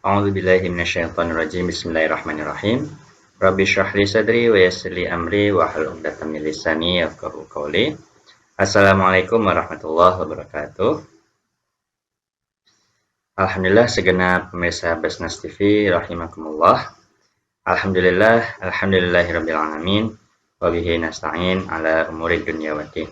A'udzu billahi minasyaitonir rajim. Bismillahirrahmanirrahim. Rabbi shrah li sadri wa yassir li amri wa hlul 'uqdatam min lisani yafqahu qawli. Assalamualaikum warahmatullahi wabarakatuh. Alhamdulillah segenap pemirsa Basnas TV rahimakumullah. Alhamdulillahirabbil alamin. Wa bihi nasta'in ala umuri dunya waddin.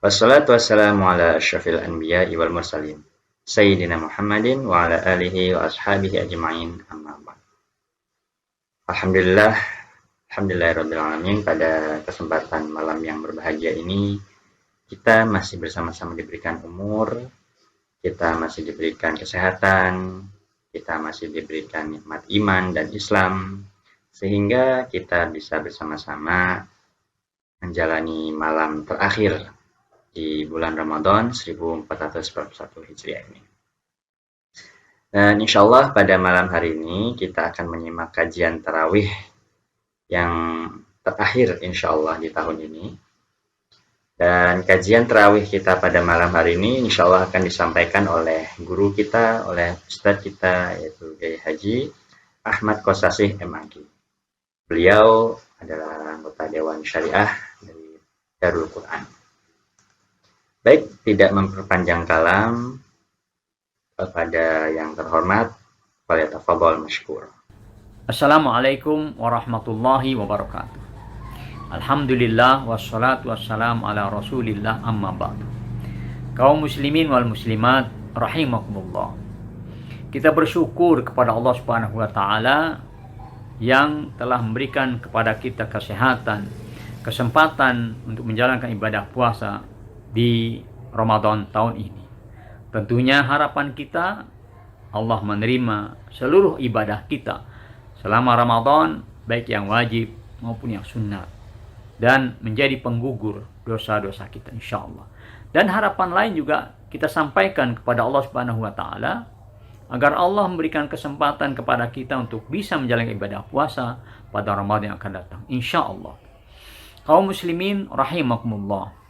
Wassalatu wassalamu ala asyrafil anbiya'i wal mursalin. Sayyidina Muhammadin wa ala alihi wa ashabihi ajma'in, amma ba'd. Alhamdulillahirabbil alamin, pada kesempatan malam yang berbahagia ini kita masih bersama-sama diberikan umur, kita masih diberikan kesehatan, kita masih diberikan nikmat iman dan Islam, sehingga kita bisa bersama-sama menjalani malam terakhir di bulan Ramadan 1441 Hijriah ini. Dan insya Allah pada malam hari ini kita akan menyimak kajian tarawih yang terakhir insya Allah di tahun ini. Dan kajian tarawih kita pada malam hari ini insya Allah akan disampaikan oleh guru kita, oleh Ustadz kita, yaitu Kiai Haji Ahmad Kosasih MAG. Beliau adalah anggota Dewan Syariah dari Darul Quran. Baik, tidak memperpanjang kalam, kepada yang terhormat, falyatafadhal mashkur. Assalamualaikum warahmatullahi wabarakatuh. Alhamdulillah wassalatu wassalamu ala rasulillah, amma ba'du. Kaum muslimin wal muslimat rahimakumullah. Kita bersyukur kepada Allah Subhanahu wa taala yang telah memberikan kepada kita kesehatan, kesempatan untuk menjalankan ibadah puasa di Ramadan tahun ini. Tentunya harapan kita Allah menerima seluruh ibadah kita selama Ramadan, baik yang wajib maupun yang sunnah, dan menjadi penggugur dosa-dosa kita insyaallah. Dan harapan lain juga kita sampaikan kepada Allah Subhanahu wa taala agar Allah memberikan kesempatan kepada kita untuk bisa menjalankan ibadah puasa pada Ramadan yang akan datang insyaallah. Kaum muslimin rahimakumullah.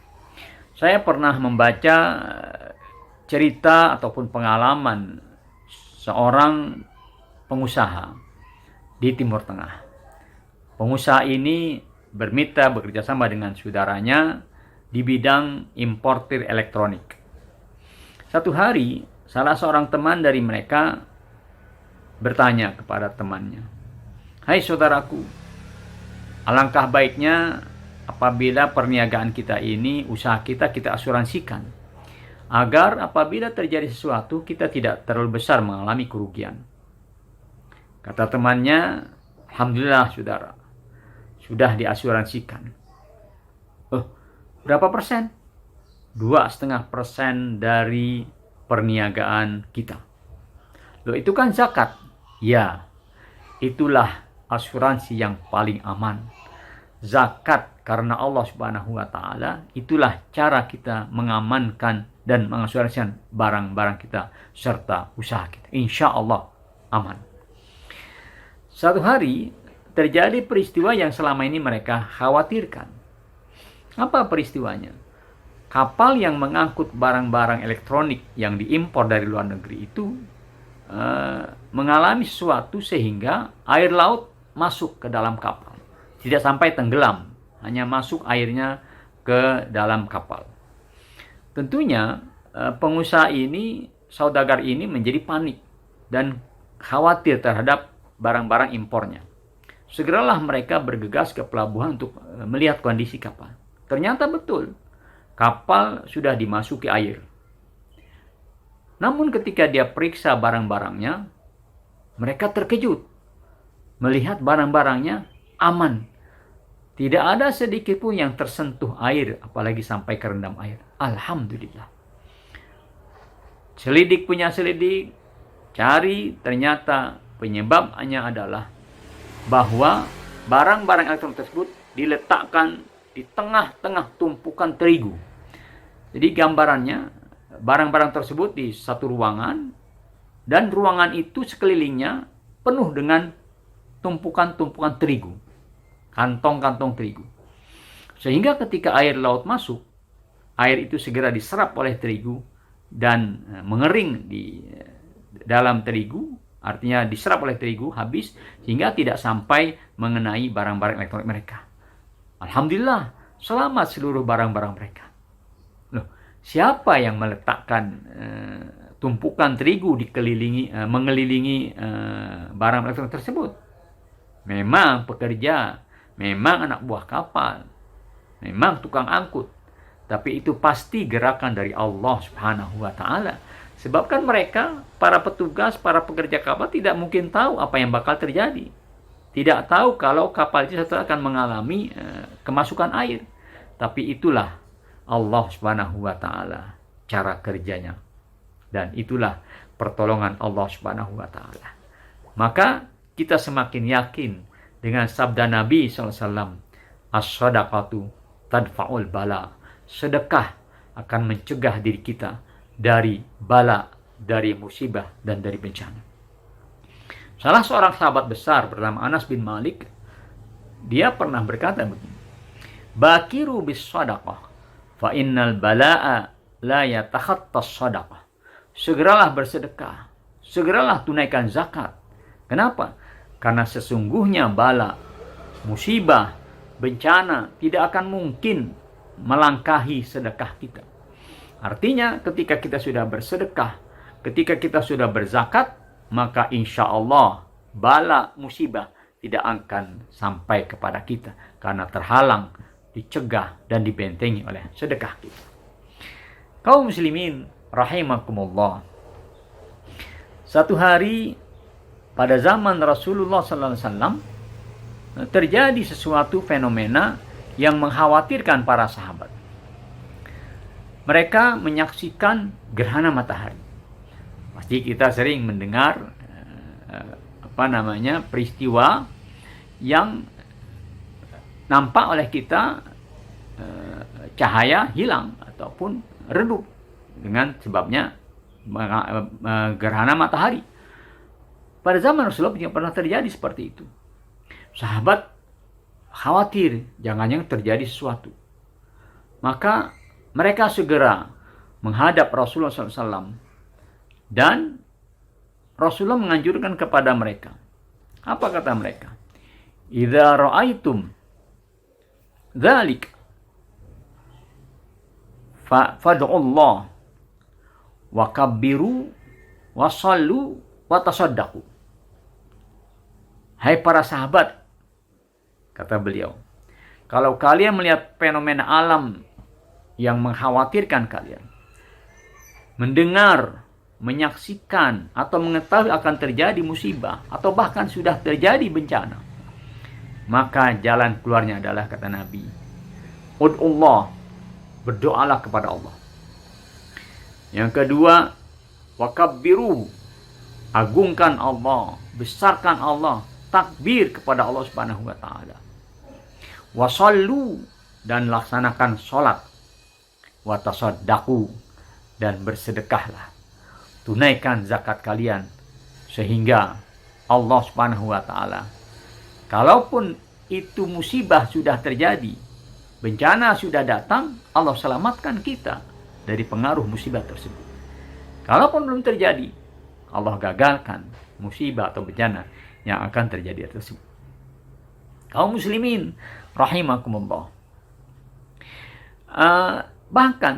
Saya pernah membaca cerita ataupun pengalaman seorang pengusaha di Timur Tengah. Pengusaha ini bermitra bekerjasama dengan saudaranya di bidang importir elektronik. Satu hari, salah seorang teman dari mereka bertanya kepada temannya, "Hai saudaraku, alangkah baiknya apabila perniagaan kita ini, usaha kita asuransikan, agar apabila terjadi sesuatu kita tidak terlalu besar mengalami kerugian." Kata temannya, "Alhamdulillah saudara, sudah diasuransikan." "Oh, berapa persen?" 2,5% dari perniagaan kita." "Loh, itu kan zakat." "Ya, itulah asuransi yang paling aman. Zakat karena Allah Subhanahu wa taala, itulah cara kita mengamankan dan mengasuransikan barang-barang kita serta usaha kita. Insya Allah aman." Satu hari terjadi peristiwa yang selama ini mereka khawatirkan. Apa peristiwanya? Kapal yang mengangkut barang-barang elektronik yang diimpor dari luar negeri itu mengalami sesuatu sehingga air laut masuk ke dalam kapal. Tidak sampai tenggelam, hanya masuk airnya ke dalam kapal. Tentunya pengusaha ini, saudagar ini menjadi panik dan khawatir terhadap barang-barang impornya. Segeralah mereka bergegas ke pelabuhan untuk melihat kondisi kapal. Ternyata betul, kapal sudah dimasuki air. Namun ketika dia periksa barang-barangnya, mereka terkejut melihat barang-barangnya aman. Tidak ada sedikit pun yang tersentuh air, apalagi sampai kerendam air. Alhamdulillah. Selidik punya selidik, cari, ternyata penyebabnya adalah bahwa barang-barang elektronik tersebut diletakkan di tengah-tengah tumpukan terigu. Jadi gambarannya, barang-barang tersebut di satu ruangan, dan ruangan itu sekelilingnya penuh dengan tumpukan-tumpukan terigu. Kantong-kantong terigu. Sehingga ketika air laut masuk, air itu segera diserap oleh terigu dan mengering di dalam terigu, artinya diserap oleh terigu, habis, sehingga tidak sampai mengenai barang-barang elektronik mereka. Alhamdulillah, selamat seluruh barang-barang mereka. Loh, siapa yang meletakkan tumpukan terigu mengelilingi barang elektronik tersebut? Memang pekerja, memang anak buah kapal, memang tukang angkut. Tapi itu pasti gerakan dari Allah Subhanahu wa Ta'ala. Sebab kan mereka, para petugas, para pekerja kapal tidak mungkin tahu apa yang bakal terjadi. Tidak tahu kalau kapal itu akan mengalami kemasukan air. Tapi itulah Allah Subhanahu wa Ta'ala cara kerjanya. Dan itulah pertolongan Allah Subhanahu wa Ta'ala. Maka kita semakin yakin dengan sabda Nabi SAW, as-sadaqatu tadfa'ul bala. Sedekah akan mencegah diri kita dari bala, dari musibah, dan dari bencana. Salah seorang sahabat besar bernama Anas bin Malik, dia pernah berkata begini, bakiru bis sadaqah, fa innal bala'a la yatakhattas sadaqah. Segeralah bersedekah, segeralah tunaikan zakat. Kenapa? Karena sesungguhnya bala, musibah, bencana tidak akan mungkin melangkahi sedekah kita. Artinya ketika kita sudah bersedekah, ketika kita sudah berzakat, maka insya Allah bala musibah tidak akan sampai kepada kita karena terhalang, dicegah, dan dibentengi oleh sedekah kita. Kaum muslimin rahimakumullah. Satu hari pada zaman Rasulullah SAW terjadi sesuatu fenomena yang mengkhawatirkan para sahabat. Mereka menyaksikan gerhana matahari. Pasti kita sering mendengar peristiwa yang nampak oleh kita cahaya hilang ataupun redup dengan sebabnya gerhana matahari. Pada zaman Rasulullah tidak pernah terjadi seperti itu. Sahabat khawatir jangan-jangan terjadi sesuatu. Maka mereka segera menghadap Rasulullah SAW dan Rasulullah menganjurkan kepada mereka. Apa kata mereka? Idza ra'aitum dzalik fad'ullah wa kabbiru wa sallu wa tasaddaqu. Hai para sahabat, kata beliau, kalau kalian melihat fenomena alam yang mengkhawatirkan kalian, mendengar, menyaksikan, atau mengetahui akan terjadi musibah, atau bahkan sudah terjadi bencana, maka jalan keluarnya adalah, kata Nabi, ud'ullah, berdoalah kepada Allah. Yang kedua, wakabbiru, agungkan Allah, besarkan Allah, takbir kepada Allah Subhanahu wa Ta'ala. Wasallu, dan laksanakan sholat. Watasaddaqu, dan bersedekahlah. Tunaikan zakat kalian sehingga Allah Subhanahu wa Ta'ala, kalaupun itu musibah sudah terjadi, bencana sudah datang, Allah selamatkan kita dari pengaruh musibah tersebut. Kalaupun belum terjadi, Allah gagalkan musibah atau bencana yang akan terjadi tersebut. Kaum muslimin rahimakumullah. Bahkan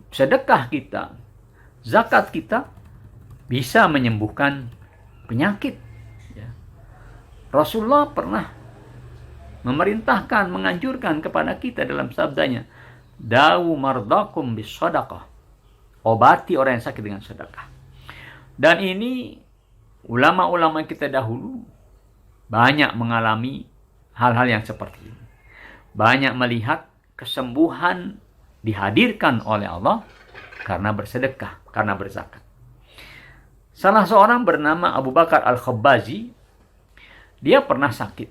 sedekah kita, zakat kita bisa menyembuhkan penyakit. Ya. Rasulullah pernah memerintahkan, menganjurkan kepada kita dalam sabdanya, dawu mardakum bis sadaqah, obati orang yang sakit dengan sedekah. Dan ini ulama-ulama kita dahulu banyak mengalami hal-hal yang seperti ini. Banyak melihat kesembuhan dihadirkan oleh Allah karena bersedekah, karena berzakat. Salah seorang bernama Abu Bakar Al-Khabbazi, dia pernah sakit.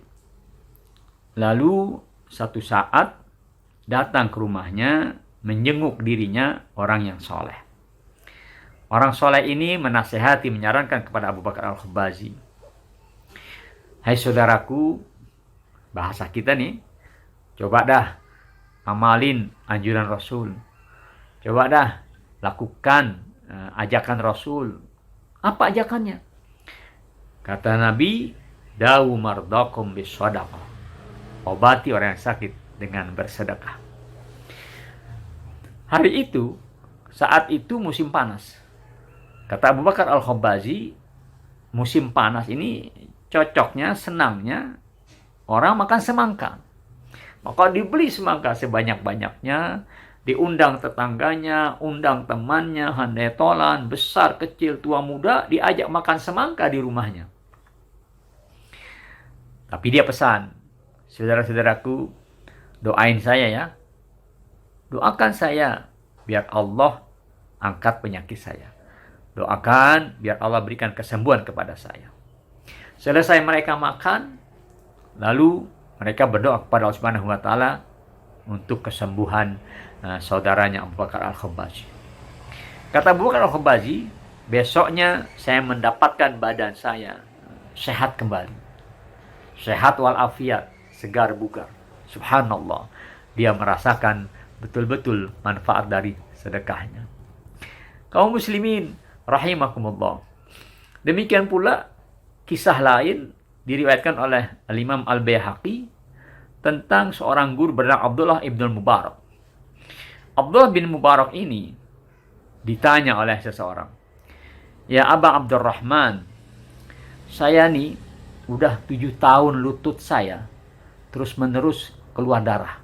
Lalu satu saat datang ke rumahnya, menjenguk dirinya orang yang soleh. Orang soleh ini menasehati, menyarankan kepada Abu Bakar Al-Khabbazi, hai saudaraku, bahasa kita nih, coba dah amalin anjuran Rasul. Coba dah lakukan ajakan Rasul. Apa ajakannya? Kata Nabi, dawu mardakum bisadaqah. Obati orang yang sakit dengan bersedekah. Hari itu, saat itu musim panas. Kata Abu Bakar Al-Khabazi, musim panas ini cocoknya, senangnya orang makan semangka. Maka dibeli semangka sebanyak-banyaknya, diundang tetangganya, undang temannya, handai tolan, besar, kecil, tua, muda, diajak makan semangka di rumahnya. Tapi dia pesan, saudara-saudaraku, doain saya ya. Doakan saya, biar Allah angkat penyakit saya. Doakan, biar Allah berikan kesembuhan kepada saya. Selesai mereka makan, lalu mereka berdoa kepada Allah Subhanahu wa taala untuk kesembuhan saudaranya Abu Bakar Al-Khabazi. Kata Abu Bakar Al-Khabazi, besoknya saya mendapatkan badan saya sehat kembali. Sehat walafiat, segar bugar. Subhanallah. Dia merasakan betul-betul manfaat dari sedekahnya. Kaum muslimin rahimakumullah. Demikian pula kisah lain diriwayatkan oleh Al-Imam Al-Baihaqi tentang seorang guru bernama Abdullah ibn Mubarak. Abdullah bin Mubarak ini ditanya oleh seseorang, "Ya Aba Abdurrahman, saya nih udah 7 tahun lutut saya terus-menerus keluar darah.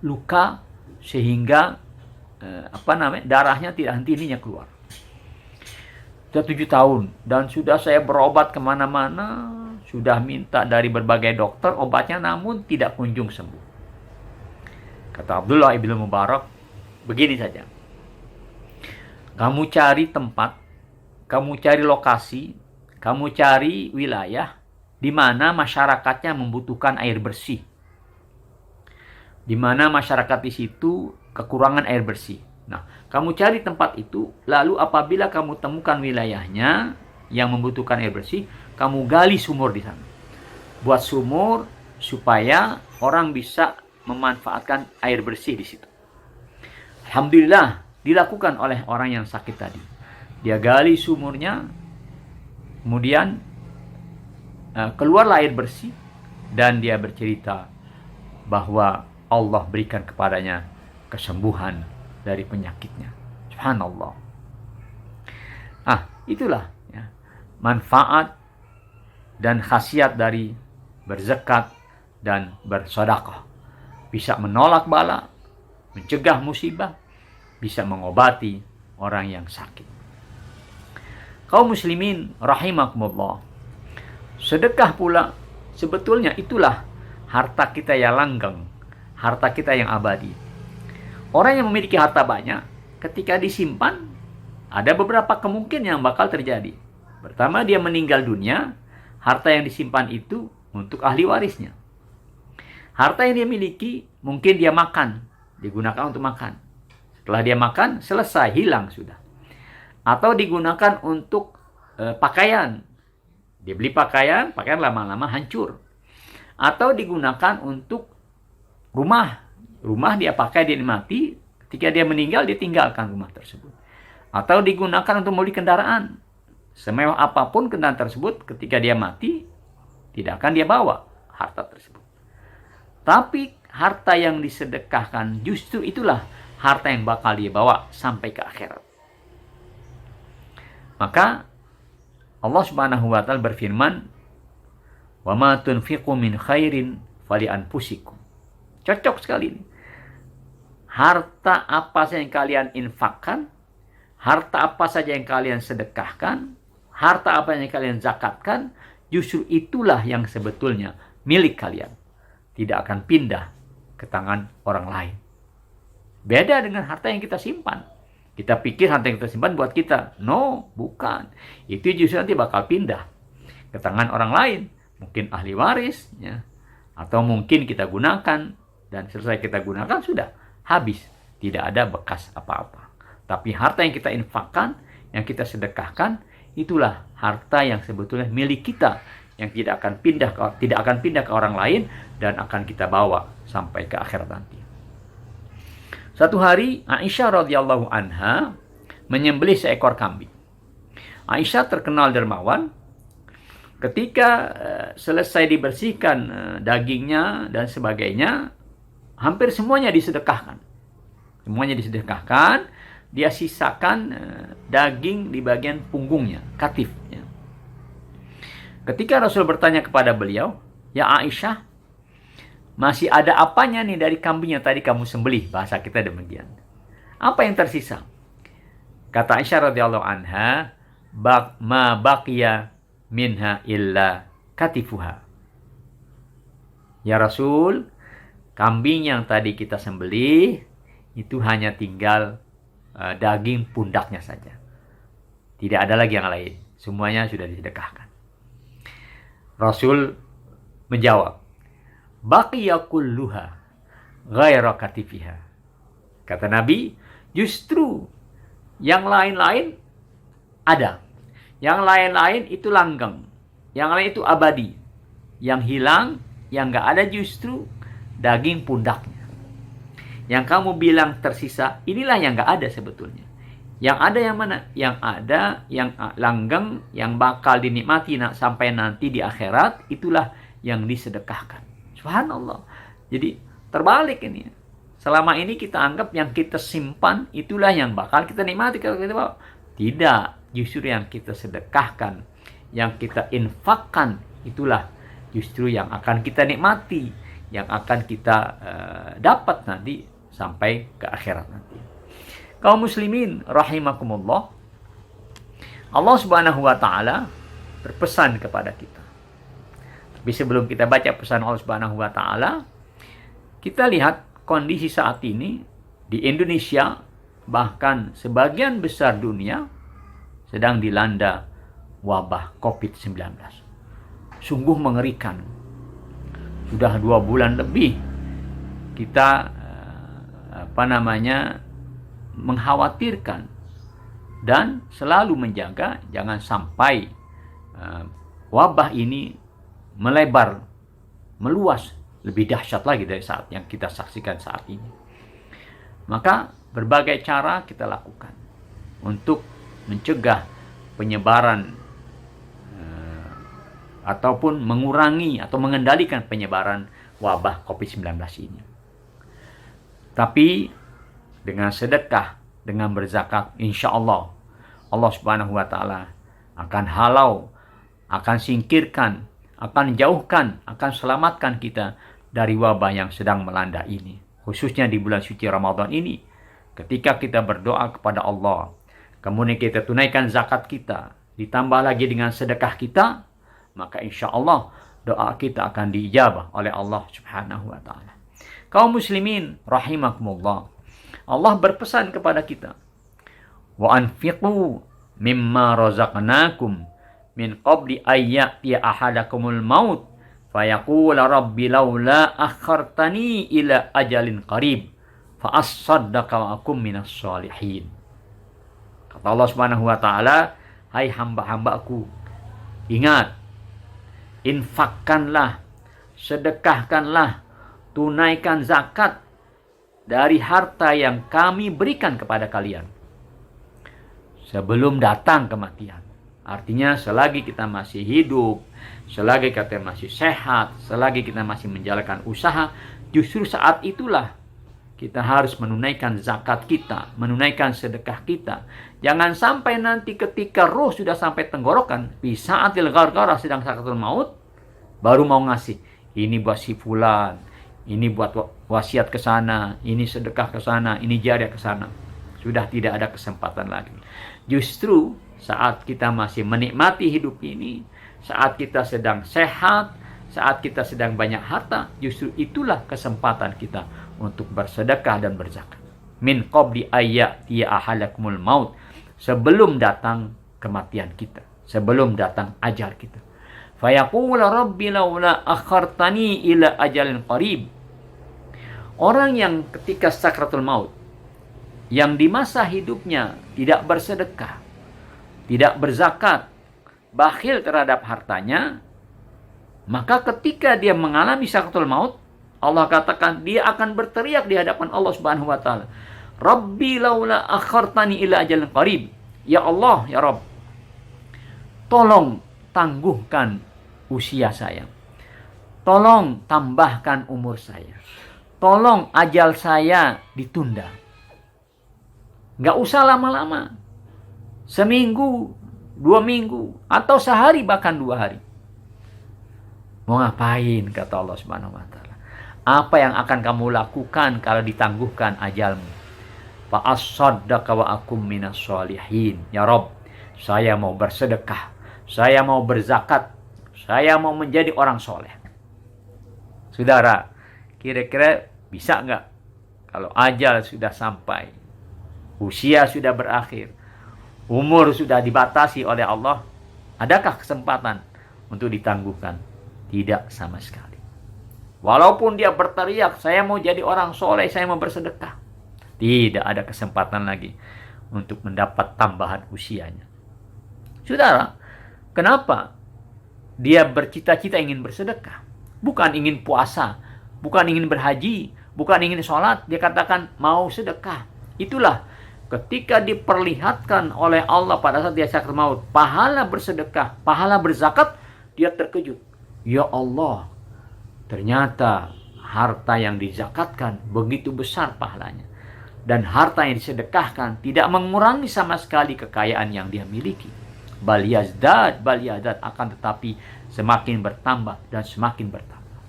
Luka sehingga darahnya tidak henti-hentinya keluar. Sudah 7 tahun dan sudah saya berobat kemana-mana, sudah minta dari berbagai dokter obatnya, namun tidak kunjung sembuh." Kata Abdullah ibn Mubarak, begini saja. Kamu cari tempat, kamu cari lokasi, kamu cari wilayah di mana masyarakatnya membutuhkan air bersih. Di mana masyarakat di situ kekurangan air bersih. Nah, kamu cari tempat itu, lalu apabila kamu temukan wilayahnya yang membutuhkan air bersih, kamu gali sumur di sana. Buat sumur supaya orang bisa memanfaatkan air bersih di situ. Alhamdulillah dilakukan oleh orang yang sakit tadi. Dia gali sumurnya, kemudian keluarlah air bersih, dan dia bercerita bahwa Allah berikan kepadanya kesembuhan dari penyakitnya. Subhanallah. Itulah ya, manfaat dan khasiat dari berzakat dan bersedekah. Bisa menolak bala, mencegah musibah, bisa mengobati orang yang sakit. Kaum muslimin rahimakumullah. Sedekah pula sebetulnya itulah harta kita yang langgeng, harta kita yang abadi. Orang yang memiliki harta banyak, ketika disimpan, ada beberapa kemungkinan yang bakal terjadi. Pertama, dia meninggal dunia, harta yang disimpan itu untuk ahli warisnya. Harta yang dia miliki, mungkin dia makan, digunakan untuk makan. Setelah dia makan, selesai, hilang sudah. Atau digunakan untuk pakaian. Dia beli pakaian lama-lama hancur. Atau digunakan untuk rumah. Rumah dia pakai, dia mati. Ketika dia meninggal, dia tinggalkan rumah tersebut. Atau digunakan untuk membeli kendaraan. Semewah apapun kendaraan tersebut, ketika dia mati, tidak akan dia bawa harta tersebut. Tapi harta yang disedekahkan justru itulah harta yang bakal dia bawa sampai ke akhirat. Maka Allah Subhanahu wa taala berfirman, "Wa ma tunfiqu min khairin fali anfusikum." Cocok sekali ini. Harta apa saja yang kalian infakkan, harta apa saja yang kalian sedekahkan, harta apa yang kalian zakatkan, justru itulah yang sebetulnya milik kalian. Tidak akan pindah ke tangan orang lain. Beda dengan harta yang kita simpan. Kita pikir harta yang kita simpan buat kita. No, bukan. Itu justru nanti bakal pindah ke tangan orang lain. Mungkin ahli waris, ya. Atau mungkin kita gunakan, dan selesai kita gunakan, sudah habis. Tidak ada bekas apa-apa. Tapi harta yang kita infakkan, yang kita sedekahkan, itulah harta yang sebetulnya milik kita, yang tidak akan pindah ke orang lain, dan akan kita bawa sampai ke akhirat nanti. Satu hari Aisyah radhiyallahu anha menyembelih seekor kambing. Aisyah terkenal dermawan. Ketika selesai dibersihkan dagingnya dan sebagainya, hampir semuanya disedekahkan. Semuanya disedekahkan, dia sisakan daging di bagian punggungnya, katifnya. Ketika Rasul bertanya kepada beliau, "Ya Aisyah, masih ada apanya nih dari kambing yang tadi kamu sembelih?" Bahasa kita demikian. Apa yang tersisa? Kata Aisyah radhiyallahu anha, "Ma baqiya minha illa katifuha." Ya Rasul, kambing yang tadi kita sembelih itu hanya tinggal daging pundaknya saja. Tidak ada lagi yang lain. Semuanya sudah disedekahkan. Rasul menjawab, "Baqiya kulluha ghaira katifiha." Kata Nabi, justru yang lain-lain ada. Yang lain-lain itu langgeng. Yang lain itu abadi. Yang hilang, yang nggak ada justru daging pundaknya. Yang kamu bilang tersisa, inilah yang nggak ada sebetulnya. Yang ada yang mana? Yang ada, yang langgeng, yang bakal dinikmati sampai nanti di akhirat, itulah yang disedekahkan. Subhanallah. Jadi terbalik ini. Selama ini kita anggap yang kita simpan, itulah yang bakal kita nikmati. Kalau kita bawa. Tidak. Justru yang kita sedekahkan, yang kita infakkan, itulah justru yang akan kita nikmati, yang akan kita dapat nanti sampai ke akhirat nanti. Kaum muslimin rahimakumullah, Allah Subhanahu wa taala berpesan kepada kita. Tapi sebelum kita baca pesan Allah Subhanahu wa taala, kita lihat kondisi saat ini di Indonesia, bahkan sebagian besar dunia sedang dilanda wabah COVID-19. Sungguh mengerikan. Sudah 2 bulan lebih kita mengkhawatirkan dan selalu menjaga jangan sampai wabah ini melebar, meluas lebih dahsyat lagi dari saat yang kita saksikan saat ini. Maka berbagai cara kita lakukan untuk mencegah penyebaran ataupun mengurangi atau mengendalikan penyebaran wabah COVID-19 ini. Tapi dengan sedekah, dengan berzakat, insya Allah Subhanahu wa ta'ala akan halau, akan singkirkan, akan jauhkan, akan selamatkan kita dari wabah yang sedang melanda ini. Khususnya di bulan suci Ramadan ini, ketika kita berdoa kepada Allah, kemudian kita tunaikan zakat kita, ditambah lagi dengan sedekah kita, maka insya Allah doa kita akan diijabah oleh Allah Subhanahu wa ta'ala. Kaum muslimin rahimakumullah, Allah berpesan kepada kita, wa anfiqu mimma razaqnakum min qabli ayyatiya ahadakumul maut fayaqula rabbi laula akhartani ila ajalin qarib fa as-saddaqa wa akum minas shalihin. Kata Allah Subhanahu wa taala, hai hamba-hambaku, ingat, infakkanlah, sedekahkanlah, tunaikan zakat dari harta yang kami berikan kepada kalian sebelum datang kematian. Artinya selagi kita masih hidup, selagi kita masih sehat, selagi kita masih menjalankan usaha, justru saat itulah kita harus menunaikan zakat kita, menunaikan sedekah kita. Jangan sampai nanti ketika roh sudah sampai tenggorokan, di saatil ghargharah sedang sakaratul maut, baru mau ngasih. Ini buat si fulan, ini buat wasiat ke sana, ini sedekah ke sana, ini jariah ke sana. Sudah tidak ada kesempatan lagi. Justru saat kita masih menikmati hidup ini, saat kita sedang sehat, saat kita sedang banyak harta, justru itulah kesempatan kita untuk bersedekah dan berzakat. Min qabli ayyatiya ahadakumul maut, sebelum datang kematian kita, sebelum datang ajal kita. Fayaqula rabbi laula akhartani ila ajalin qarib. Orang yang ketika sakratul maut, yang di masa hidupnya tidak bersedekah, tidak berzakat, bakhil terhadap hartanya, maka ketika dia mengalami sakratul maut, Allah katakan dia akan berteriak di hadapan Allah Subhanahu wa taala, Rabbi laula akhartani ila ajalin qarib. Ya Allah, ya Rabb, tolong tangguhkan usia saya. Tolong tambahkan umur saya. Tolong ajal saya ditunda. Nggak usah lama-lama. Seminggu, 2 minggu, atau sehari bahkan 2 hari. Mau ngapain, kata Allah Subhanahu wa Ta'ala? Apa yang akan kamu lakukan kalau ditangguhkan ajalmu? Fa'as-saddaqa wa akum minas sholihin. Ya Rob, saya mau bersedekah, saya mau berzakat, saya mau menjadi orang soleh. Saudara, kira-kira bisa nggak kalau ajal sudah sampai, usia sudah berakhir, umur sudah dibatasi oleh Allah, adakah kesempatan untuk ditangguhkan? Tidak sama sekali. Walaupun dia berteriak, saya mau jadi orang soleh, saya mau bersedekah, tidak ada kesempatan lagi untuk mendapat tambahan usianya. Saudara, kenapa dia bercita-cita ingin bersedekah? Bukan ingin puasa, bukan ingin berhaji, bukan ingin sholat. Dia katakan mau sedekah. Itulah ketika diperlihatkan oleh Allah pada saat dia sakaratul maut, pahala bersedekah, pahala berzakat, dia terkejut. Ya Allah, ternyata harta yang dizakatkan begitu besar pahalanya. Dan harta yang disedekahkan tidak mengurangi sama sekali kekayaan yang dia miliki. Bal yazdad, akan tetapi semakin bertambah dan semakin bertambah.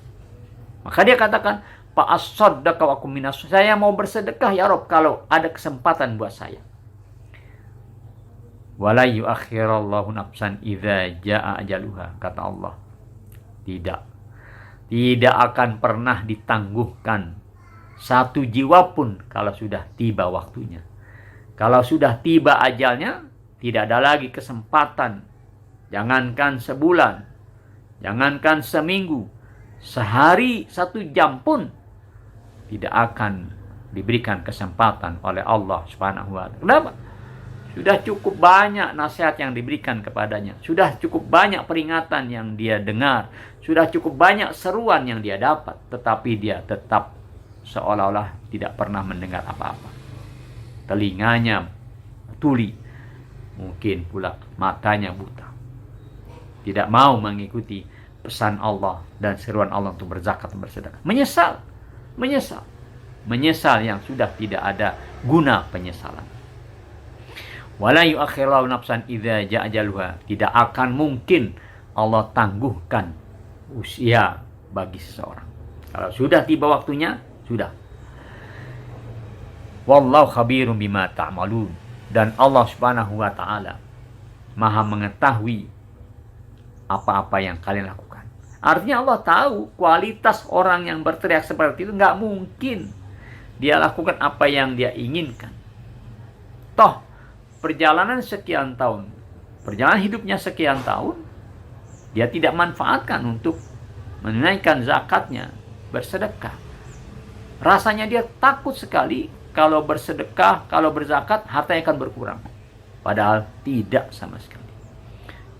Maka dia katakan, fa'as-saddaqa wa akum minas, saya mau bersedekah ya Rob kalau ada kesempatan buat saya. Wala yuakhirallahu nafsan idza jaa ajaluha, kata Allah. Tidak akan pernah ditangguhkan satu jiwa pun kalau sudah tiba waktunya. Kalau sudah tiba ajalnya, tidak ada lagi kesempatan. Jangankan sebulan, jangankan seminggu, sehari, 1 jam pun tidak akan diberikan kesempatan oleh Allah Subhanahu wa Ta'ala. Kenapa? Sudah cukup banyak nasihat yang diberikan kepadanya. Sudah cukup banyak peringatan yang dia dengar. Sudah cukup banyak seruan yang dia dapat. Tetapi dia tetap seolah-olah tidak pernah mendengar apa-apa. Telinganya tuli. Mungkin pula matanya buta. Tidak mau mengikuti pesan Allah dan seruan Allah untuk berzakat dan bersedekah. Menyesal yang sudah tidak ada guna penyesalan. Wala yu'akhirullahu nafsan idza jaa ajaluha. Tidak akan mungkin Allah tangguhkan usia bagi seseorang. Kalau sudah tiba waktunya, sudah. Wallahu khabirum bima ta'malun. Dan Allah Subhanahu wa Ta'ala Maha mengetahui apa-apa yang kalian lakukan. Artinya Allah tahu kualitas orang yang berteriak seperti itu. Nggak mungkin dia lakukan apa yang dia inginkan. Toh perjalanan sekian tahun, perjalanan hidupnya sekian tahun, dia tidak manfaatkan untuk menunaikan zakatnya, bersedekah. Rasanya dia takut sekali kalau bersedekah, kalau berzakat, hartanya akan berkurang. Padahal tidak sama sekali.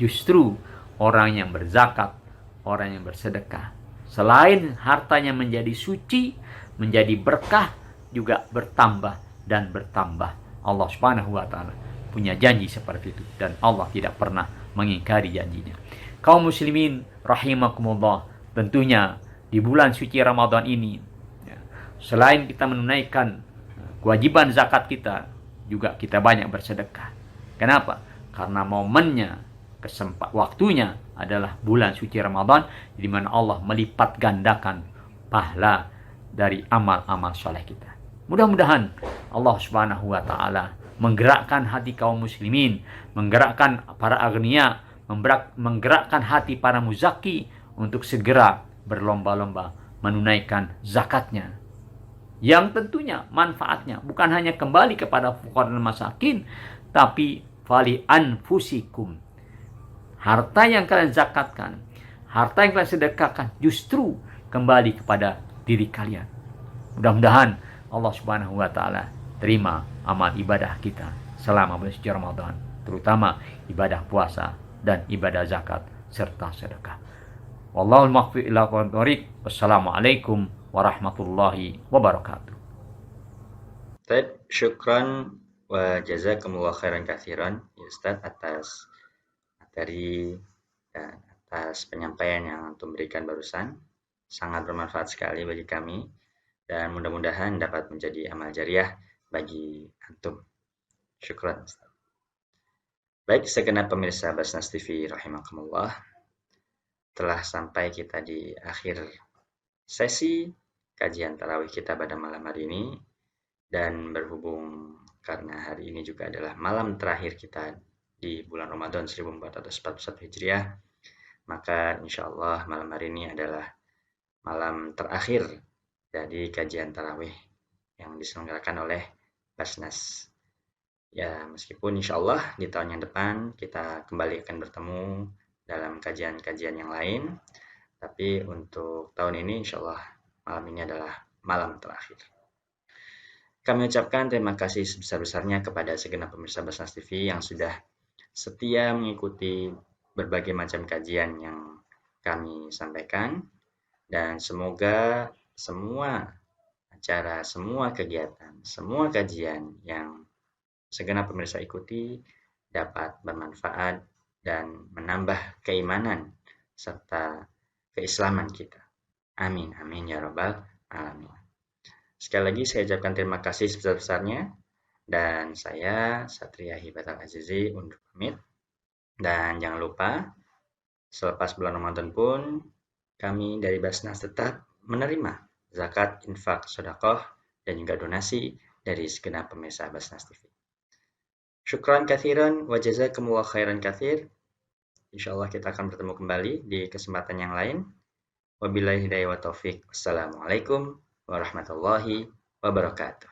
Justru orang yang berzakat, orang yang bersedekah, selain hartanya menjadi suci, menjadi berkah, juga bertambah dan bertambah. Allah Subhanahu wa Ta'ala punya janji seperti itu, dan Allah tidak pernah mengingkari janjinya. Kaum muslimin rahimakumullah, tentunya di bulan suci Ramadan ini, selain kita menunaikan kewajiban zakat kita, juga kita banyak bersedekah. Kenapa? Karena momennya, waktunya adalah bulan suci Ramadan, di mana Allah melipat gandakan pahala dari amal-amal soleh kita. Mudah-mudahan Allah Subhanahu wa Ta'ala menggerakkan hati kaum muslimin, menggerakkan para agniya, menggerakkan hati para muzaki untuk segera berlomba-lomba menunaikan zakatnya. Yang tentunya manfaatnya bukan hanya kembali kepada fuqara dan masakin, tapi fali anfusikum. Harta yang kalian zakatkan, harta yang kalian sedekahkan justru kembali kepada diri kalian. Mudah-mudahan Allah Subhanahu wa Ta'ala terima amal ibadah kita selama bulan suci Ramadan, terutama ibadah puasa dan ibadah zakat serta sedekah. Wallahul muwaffiq ila aqwamit thoriq. Wassalamualaikum warahmatullahi wabarakatuh. Baik, syukran wa jazakumullah khairan katsiran ya Ustaz materi dan atas penyampaian yang antum berikan barusan. Sangat bermanfaat sekali bagi kami dan mudah-mudahan dapat menjadi amal jariah bagi antum. Syukran. Baik, segenap pemirsa Basnas TV rahimakumullah, telah sampai kita di akhir sesi kajian tarawih kita pada malam hari ini, dan berhubung karena hari ini juga adalah malam terakhir kita di bulan Ramadan 1441 Hijriah, maka insya Allah malam hari ini adalah malam terakhir dari kajian tarawih yang diselenggarakan oleh Basnas. Ya, meskipun insya Allah di tahun yang depan kita kembali akan bertemu dalam kajian-kajian yang lain, tapi untuk tahun ini insya Allah malam ini adalah malam terakhir. Kami ucapkan terima kasih sebesar-besarnya kepada segenap pemirsa Basnas TV yang sudah setia mengikuti berbagai macam kajian yang kami sampaikan, dan semoga semua acara, semua kegiatan, semua kajian yang segenap pemirsa ikuti dapat bermanfaat dan menambah keimanan serta keislaman kita. Amin, amin ya rabbal alamin. Sekali lagi saya ucapkan terima kasih sebesar-besarnya, dan saya Satria Hibatal Azizi undur pamit. Dan jangan lupa, selepas bulan Ramadan pun kami dari Basnas tetap menerima zakat, infak, sedekah, dan juga donasi dari segenap pemirsa Basnas TV. Syukran kathiran wa jazakumullah khairan kathir. Insyaallah kita akan bertemu kembali di kesempatan yang lain. Wabillahi hidayah wa taufik. Wassalamualaikum warahmatullahi wabarakatuh.